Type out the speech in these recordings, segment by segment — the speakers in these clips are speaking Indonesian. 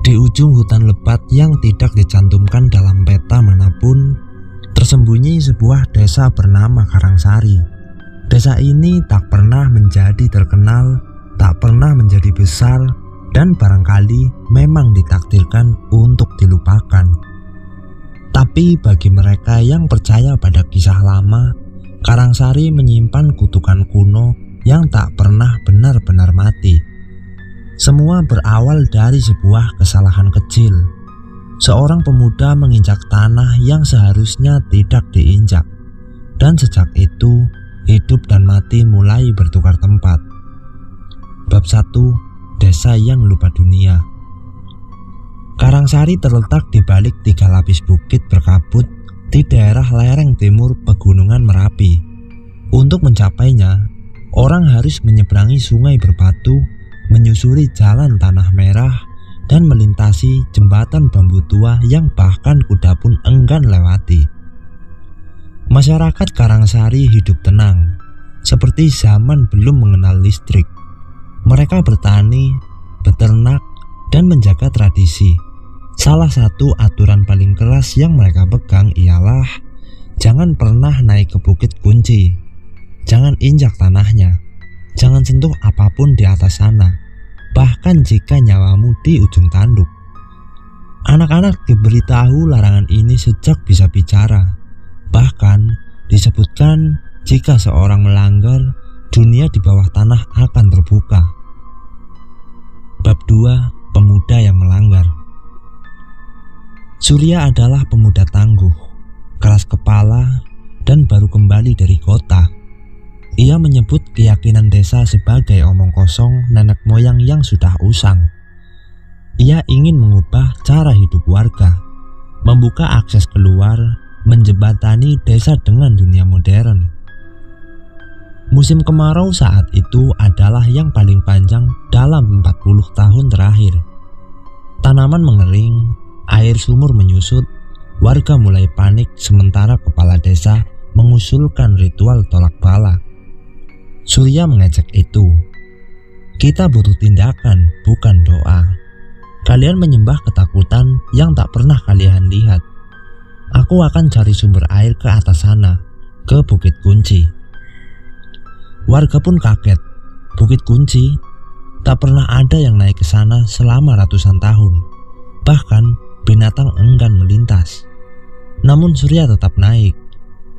Di ujung hutan lebat yang tidak dicantumkan dalam peta manapun, tersembunyi sebuah desa bernama Karangsari. Desa ini tak pernah menjadi terkenal, tak pernah menjadi besar, dan barangkali memang ditakdirkan untuk dilupakan. Tapi bagi mereka yang percaya pada kisah lama, Karangsari menyimpan kutukan kuno yang tak pernah benar-benar mati. Semua berawal dari sebuah kesalahan kecil. Seorang pemuda menginjak tanah yang seharusnya tidak diinjak, dan sejak itu hidup dan mati mulai bertukar tempat. Bab 1. Desa yang lupa dunia. Karangsari terletak di balik 3 lapis bukit berkabut di daerah lereng timur Pegunungan Merapi. Untuk mencapainya, orang harus menyeberangi sungai berbatu, menyusuri jalan tanah merah, dan melintasi jembatan bambu tua yang bahkan kuda pun enggan lewati. Masyarakat Karangsari hidup tenang, seperti zaman belum mengenal listrik. Mereka bertani, beternak, dan menjaga tradisi. Salah satu aturan paling keras yang mereka pegang ialah jangan pernah naik ke Bukit Kunci, jangan injak tanahnya, jangan sentuh apapun di atas sana, bahkan jika nyawamu di ujung tanduk. Anak-anak diberitahu larangan ini sejak bisa bicara. Bahkan disebutkan jika seorang melanggar, dunia di bawah tanah akan terbuka. Bab 2. Pemuda yang melanggar. Surya adalah pemuda tangguh, keras kepala, dan baru kembali dari kota. Ia menyebut keyakinan desa sebagai omong kosong nenek moyang yang sudah usang. Ia ingin mengubah cara hidup warga, membuka akses keluar, menjembatani desa dengan dunia modern. Musim kemarau saat itu adalah yang paling panjang dalam 40 tahun terakhir. Tanaman mengering, air sumur menyusut, warga mulai panik sementara kepala desa mengusulkan ritual tolak bala. Surya mengejek itu. Kita butuh tindakan, bukan doa. Kalian menyembah ketakutan yang tak pernah kalian lihat. Aku akan cari sumber air ke atas sana, ke Bukit Kunci. Warga pun kaget. Bukit Kunci? Tak pernah ada yang naik ke sana selama ratusan tahun. Bahkan binatang enggan melintas. Namun Surya tetap naik.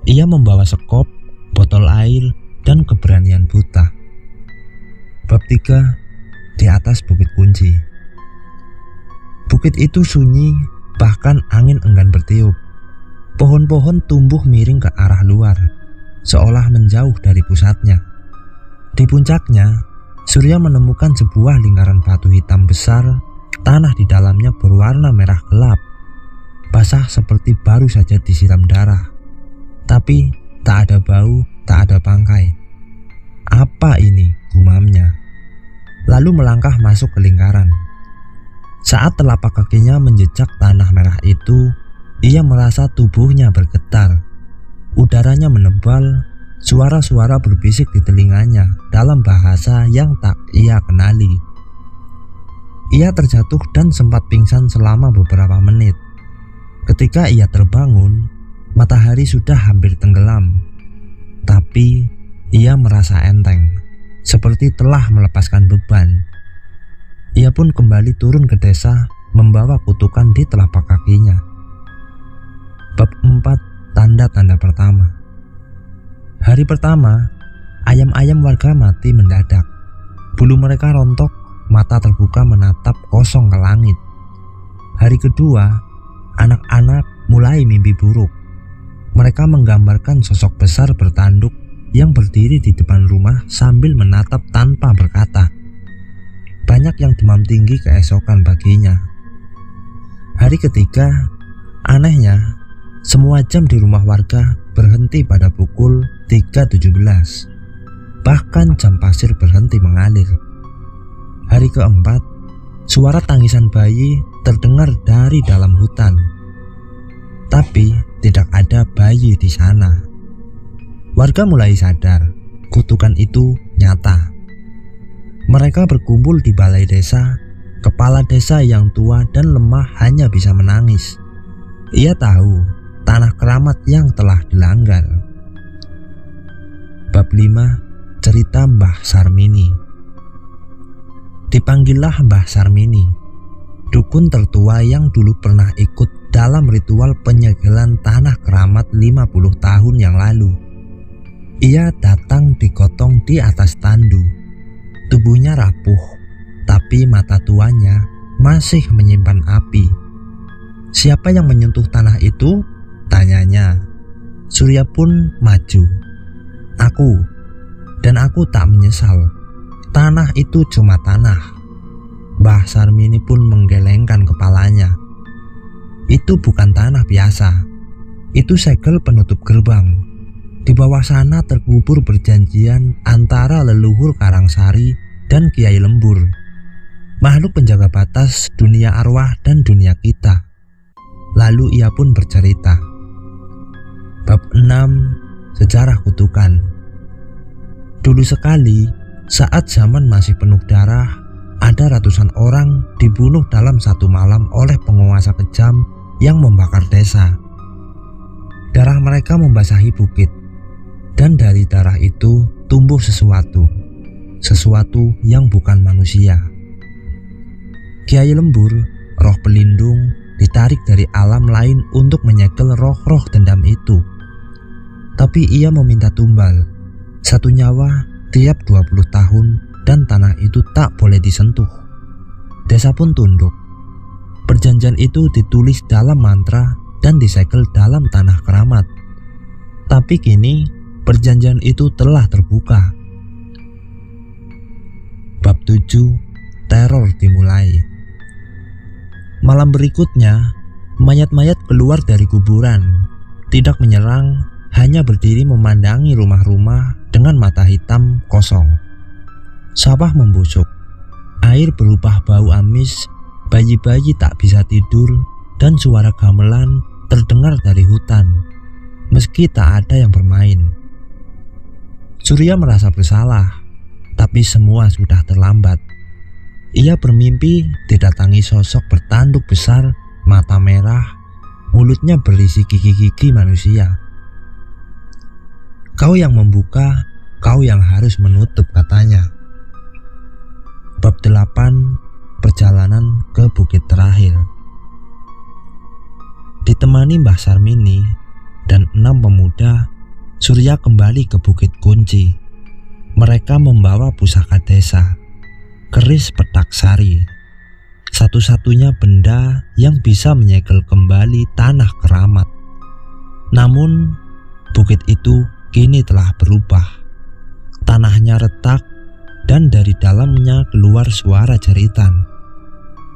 Ia membawa sekop, botol air, dan keberanian buta. Bab 3. Di atas Bukit Kunci. Bukit itu sunyi, bahkan angin enggan bertiup. Pohon-pohon tumbuh miring ke arah luar, seolah menjauh dari pusatnya. Di puncaknya, Surya menemukan sebuah lingkaran batu hitam besar. Tanah di dalamnya berwarna merah gelap, basah seperti baru saja disiram darah. Tapi tak ada bau, tak ada bangkai. Apa ini? Gumamnya. Lalu melangkah masuk ke lingkaran. Saat telapak kakinya menjejak tanah merah itu, ia merasa tubuhnya bergetar. Udaranya menebal, suara-suara berbisik di telinganya dalam bahasa yang tak ia kenali. Ia terjatuh dan sempat pingsan selama beberapa menit. Ketika ia terbangun, matahari sudah hampir tenggelam. Tapi ia merasa enteng, seperti telah melepaskan beban. Ia pun kembali turun ke desa, membawa kutukan di telapak kakinya. Bab 4. Tanda-tanda pertama. Hari pertama, ayam-ayam warga mati mendadak. Bulu mereka rontok, mata terbuka menatap kosong ke langit. Hari kedua, anak-anak mulai mimpi buruk. Mereka menggambarkan sosok besar bertanduk yang berdiri di depan rumah sambil menatap tanpa berkata. Banyak yang demam tinggi keesokan paginya. Hari ketiga, anehnya, semua jam di rumah warga berhenti pada pukul 3.17. Bahkan jam pasir berhenti mengalir. Hari keempat, suara tangisan bayi terdengar dari dalam hutan. Tapi tidak ada bayi di sana. Warga mulai sadar, kutukan itu nyata. Mereka berkumpul di balai desa, Kepala desa yang tua dan lemah hanya bisa menangis. Ia tahu tanah keramat yang telah dilanggar. Bab 5. Cerita Mbah Sarmini. Dipanggillah Mbah Sarmini, dukun tertua yang dulu pernah ikut dalam ritual penyegelan tanah keramat 50 tahun yang lalu. Ia datang digotong di atas tandu. Tubuhnya rapuh, tapi mata tuanya masih menyimpan api. Siapa yang menyentuh tanah itu? Tanyanya. Surya pun maju. Aku. Dan aku tak menyesal. Tanah itu cuma tanah. Mbah Sarmini pun menggelengkan kepalanya. Itu bukan tanah biasa. Itu segel penutup gerbang. Di bawah sana terkubur perjanjian antara leluhur Karangsari dan Kiai Lembur, makhluk penjaga batas dunia arwah dan dunia kita. Lalu ia pun bercerita. Bab 6. Sejarah Kutukan. Dulu sekali, saat zaman masih penuh darah, ada ratusan orang dibunuh dalam satu malam oleh penguasa kejam yang membakar desa. Darah mereka membasahi bukit, dan dari darah itu tumbuh sesuatu yang bukan manusia. Kiai Lembur, roh pelindung, ditarik dari alam lain untuk menyegel roh-roh dendam itu. Tapi ia meminta tumbal, satu nyawa tiap 20 tahun, dan tanah itu tak boleh disentuh. Desa pun tunduk. Perjanjian itu ditulis dalam mantra dan disegel dalam tanah keramat. Tapi kini perjanjian itu telah terbuka. Bab 7. Teror dimulai. Malam berikutnya, mayat-mayat keluar dari kuburan, tidak menyerang, hanya berdiri memandangi rumah-rumah dengan mata hitam kosong. Sawah membusuk, air berubah bau amis, bayi-bayi tak bisa tidur, dan suara gamelan terdengar dari hutan, meski tak ada yang bermain. Surya merasa bersalah, tapi semua sudah terlambat. Ia bermimpi didatangi sosok bertanduk besar, mata merah, mulutnya berisi gigi-gigi manusia. Kau yang membuka, kau yang harus menutup, katanya. Bab 8. Perjalanan ke bukit terakhir. Ditemani Mbah Sarmini dan 6 pemuda, Surya kembali ke Bukit Kunci. Mereka membawa pusaka desa, keris petak sari, satu-satunya benda yang bisa menyegel kembali tanah keramat. Namun bukit itu kini telah berubah. Tanahnya retak dan dari dalamnya keluar suara jeritan.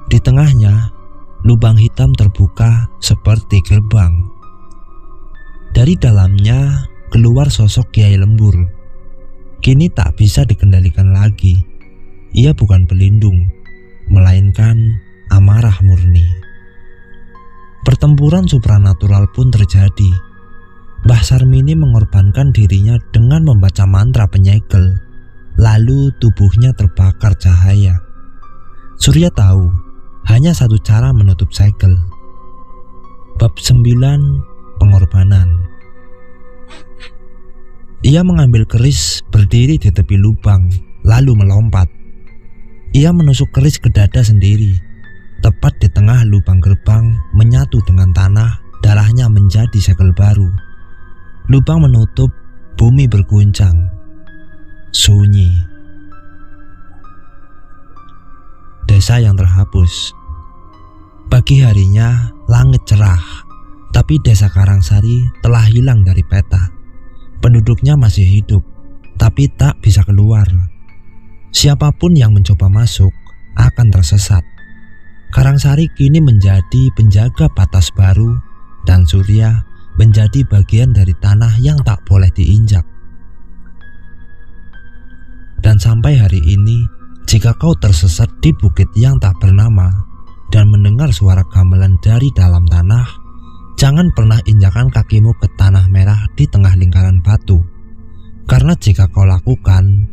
Di tengahnya lubang hitam terbuka seperti gerbang. Dari dalamnya keluar sosok Kiai Lembur. Kini tak bisa dikendalikan lagi. Ia bukan pelindung, melainkan amarah murni. Pertempuran supranatural pun terjadi. Mbah Sarmini mengorbankan dirinya dengan membaca mantra penyegel. Lalu tubuhnya terbakar cahaya. Surya tahu hanya satu cara menutup segel. Bab 9. Pengorbanan. Ia mengambil keris, berdiri di tepi lubang, lalu melompat. Ia menusuk keris ke dada sendiri. Tepat di tengah lubang gerbang menyatu dengan tanah, darahnya menjadi segel baru. Lubang menutup, bumi berguncang. Sunyi. Desa yang terhapus. Pagi harinya langit cerah, tapi desa Karangsari telah hilang dari peta. Penduduknya masih hidup, tapi tak bisa keluar. Siapapun yang mencoba masuk akan tersesat. Karangsari kini menjadi penjaga batas baru, dan Surya menjadi bagian dari tanah yang tak boleh diinjak. Dan sampai hari ini, jika kau tersesat di bukit yang tak bernama dan mendengar suara gamelan dari dalam tanah, jangan pernah injakan kakimu ke tanah merah di tengah lingkaran batu. Karena jika kau lakukan,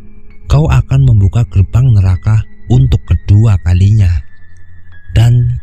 kau akan membuka gerbang neraka untuk kedua kalinya. Dan